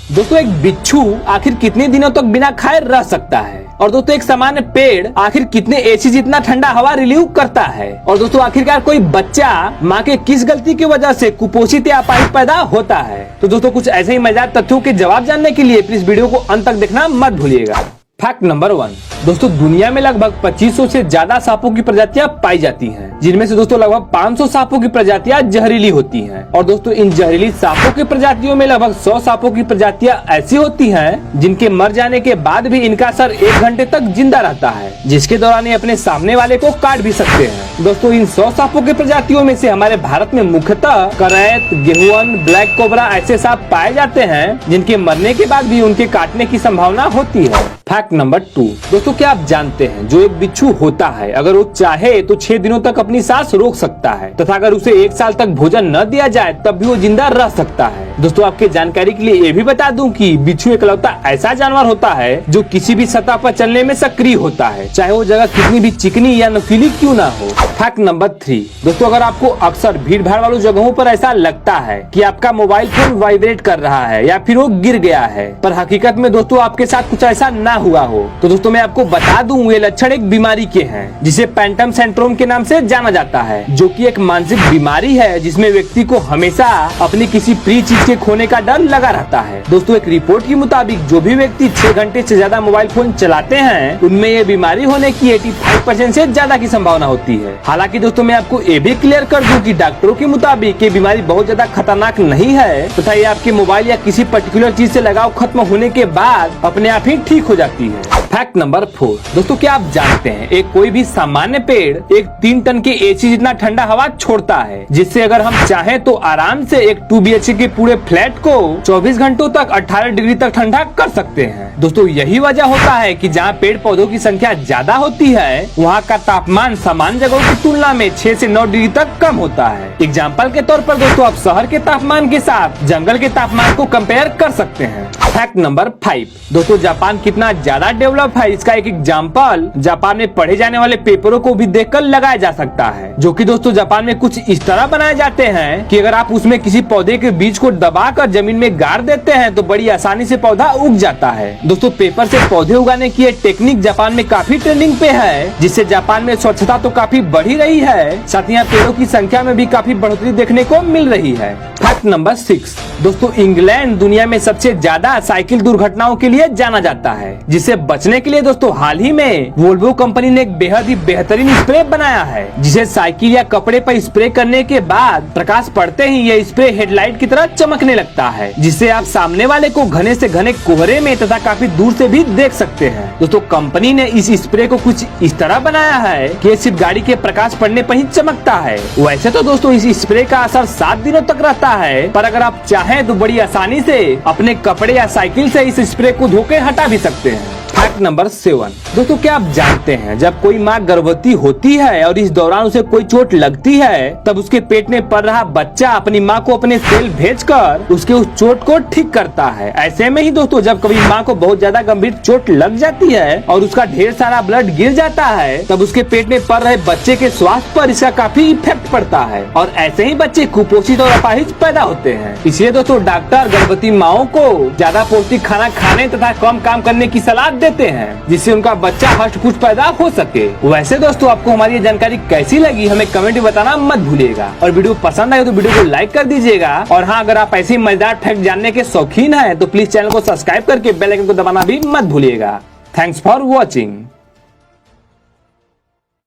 दोस्तों एक बिच्छू आखिर कितने दिनों तक बिना खाए रह सकता है? और दोस्तों एक सामान्य पेड़ आखिर कितने एसी जितना ठंडा हवा रिलीव करता है? और दोस्तों आखिरकार कोई बच्चा माँ के किस गलती की वजह से कुपोषित या अपाहिज पैदा होता है? तो दोस्तों कुछ ऐसे ही मजेदार तथ्यों के जवाब जानने के लिए प्लीज वीडियो को अंत तक देखना मत भूलिएगा। फैक्ट नंबर 1, दोस्तों दुनिया में लगभग 2500 से ज्यादा सांपों की प्रजातियां पाई जाती हैं, जिनमें से दोस्तों लगभग 500 सांपों की प्रजातियां जहरीली होती हैं। और दोस्तों इन जहरीली सांपों की प्रजातियों में लगभग 100 सांपों की प्रजातियां ऐसी होती हैं जिनके मर जाने के बाद भी इनका सर 1 घंटे तक जिंदा रहता है, जिसके दौरान ये अपने सामने वाले को काट भी सकते हैं। दोस्तों इन 100 सांपों की प्रजातियों में से हमारे भारत में मुख्यतः करैत, गेहुअन, ब्लैक कोबरा ऐसे सांप पाए जाते हैं जिनके मरने के बाद भी उनके काटने की संभावना होती है। फैक्ट नंबर 2, दोस्तों क्या आप जानते हैं जो एक बिच्छू होता है अगर वो चाहे तो 6 दिनों तक अपनी सांस रोक सकता है तथा अगर उसे 1 साल तक भोजन न दिया जाए तब भी वो जिंदा रह सकता है। दोस्तों आपके जानकारी के लिए ये भी बता दूं कि बिच्छू इकलौता ऐसा जानवर होता है जो किसी भी सतह पर चलने में सक्रिय होता है, चाहे वो जगह कितनी भी चिकनी या नुकीली क्यों ना हो। फैक्ट नंबर 3, दोस्तों अगर आपको अक्सर भीड़ भाड़ वाली जगहों पर ऐसा लगता है कि आपका मोबाइल फोन वाइब्रेट कर रहा है या फिर वो गिर गया है, पर हकीकत में दोस्तों आपके साथ कुछ ऐसा ना हुआ हो, तो दोस्तों मैं आपको बता दूं ये लक्षण एक बीमारी के हैं जिसे फैंटम सिंड्रोम के नाम से जाना जाता है, जो कि एक मानसिक बीमारी है जिसमें व्यक्ति को हमेशा अपनी किसी प्रिय चीज के खोने का डर लगा रहता है। दोस्तों एक रिपोर्ट के मुताबिक जो भी व्यक्ति 6 घंटे से ज्यादा मोबाइल फोन चलाते हैं उनमें ये बीमारी होने की 85% से ज्यादा की संभावना होती है। हालांकि दोस्तों मैं आपको ये भी क्लियर कर दूं कि डॉक्टरों के मुताबिक ये बीमारी बहुत ज्यादा खतरनाक नहीं है तथा ये आपके मोबाइल या किसी पर्टिकुलर चीज से लगाव खत्म होने के बाद अपने आप ही ठीक हो जाती है। फैक्ट नंबर 4, दोस्तों क्या आप जानते हैं एक कोई भी सामान्य पेड़ एक 3 टन के एसी जितना ठंडा हवा छोड़ता है, जिससे अगर हम चाहें तो आराम से एक 2 BHK के पूरे फ्लैट को 24 घंटों तक 18 डिग्री तक ठंडा कर सकते हैं। दोस्तों यही वजह होता है कि जहाँ पेड़ पौधों की संख्या ज्यादा होती है वहाँ का तापमान सामान्य जगहों की तुलना में 6 से 9 डिग्री तक कम होता है। एग्जाम्पल के तौर पर दोस्तों आप शहर के तापमान के साथ जंगल के तापमान को कंपेयर कर सकते हैं। फैक्ट नंबर 5, दोस्तों जापान कितना ज्यादा डेवलप है इसका एक एग्जाम्पल जापान में पढ़े जाने वाले पेपरों को भी देखकर लगाया जा सकता है, जो कि दोस्तों जापान में कुछ इस तरह बनाए जाते हैं कि अगर आप उसमें किसी पौधे के बीज को दबाकर जमीन में गाड़ देते हैं तो बड़ी आसानी से पौधा उग जाता है। दोस्तों पेपर से पौधे उगाने की एक टेक्निक जापान में काफी ट्रेंडिंग पे है, जिससे जापान में स्वच्छता तो काफी बढ़ी रही है, साथ ही यहाँ पेड़ों की संख्या में भी काफी बढ़ोतरी देखने को मिल रही है। फैक्ट नंबर 6, दोस्तों इंग्लैंड दुनिया में सबसे ज्यादा साइकिल दुर्घटनाओं के लिए जाना जाता है, जिसे बचने के लिए दोस्तों हाल ही में वोल्वो कंपनी ने एक बेहद ही बेहतरीन स्प्रे बनाया है, जिसे साइकिल या कपड़े पर स्प्रे करने के बाद प्रकाश पड़ते ही यह स्प्रे हेडलाइट की तरह चमकने लगता है, जिससे आप सामने वाले को घने से घने कोहरे में तथा काफी दूर से भी देख सकते हैं। दोस्तों कंपनी ने इस स्प्रे को कुछ इस तरह बनाया है कि ये सिर्फ गाड़ी के प्रकाश पड़ने पर ही चमकता है। वैसे तो दोस्तों इस स्प्रे का असर 7 दिनों तक रहता है, पर अगर आप चाहें तो बड़ी आसानी से अपने कपड़े या साइकिल से इस स्प्रे को धो के हटा भी सकते हैं। फैक्ट नंबर 7, दोस्तों क्या आप जानते हैं जब कोई माँ गर्भवती होती है और इस दौरान उसे कोई चोट लगती है तब उसके पेट में पल रहा बच्चा अपनी माँ को अपने सेल भेजकर उसके उस चोट को ठीक करता है। ऐसे में ही दोस्तों जब कभी माँ को बहुत ज्यादा गंभीर चोट लग जाती है और उसका ढेर सारा ब्लड गिर जाता है तब उसके पेट में पल रहे बच्चे के स्वास्थ्य पर इसका काफी इफेक्ट पड़ता है और ऐसे ही बच्चे कुपोषित और अपाहिज पैदा होते हैं। इसलिए दोस्तों डॉक्टर गर्भवती माओं को ज्यादा पौष्टिक खाना खाने तथा कम काम करने की सलाह देते हैं, जिससे उनका बच्चा हष्ट पुष्ट पैदा हो सके। वैसे दोस्तों आपको हमारी ये जानकारी कैसी लगी हमें कमेंट में बताना मत भूलिएगा, और वीडियो पसंद आए तो वीडियो को लाइक कर दीजिएगा। और हाँ, अगर आप ऐसी मजेदार फैक्ट जानने के शौकीन हैं तो प्लीज चैनल को सब्सक्राइब करके बेल आइकन को दबाना भी मत भूलिएगा। Thanks for watching.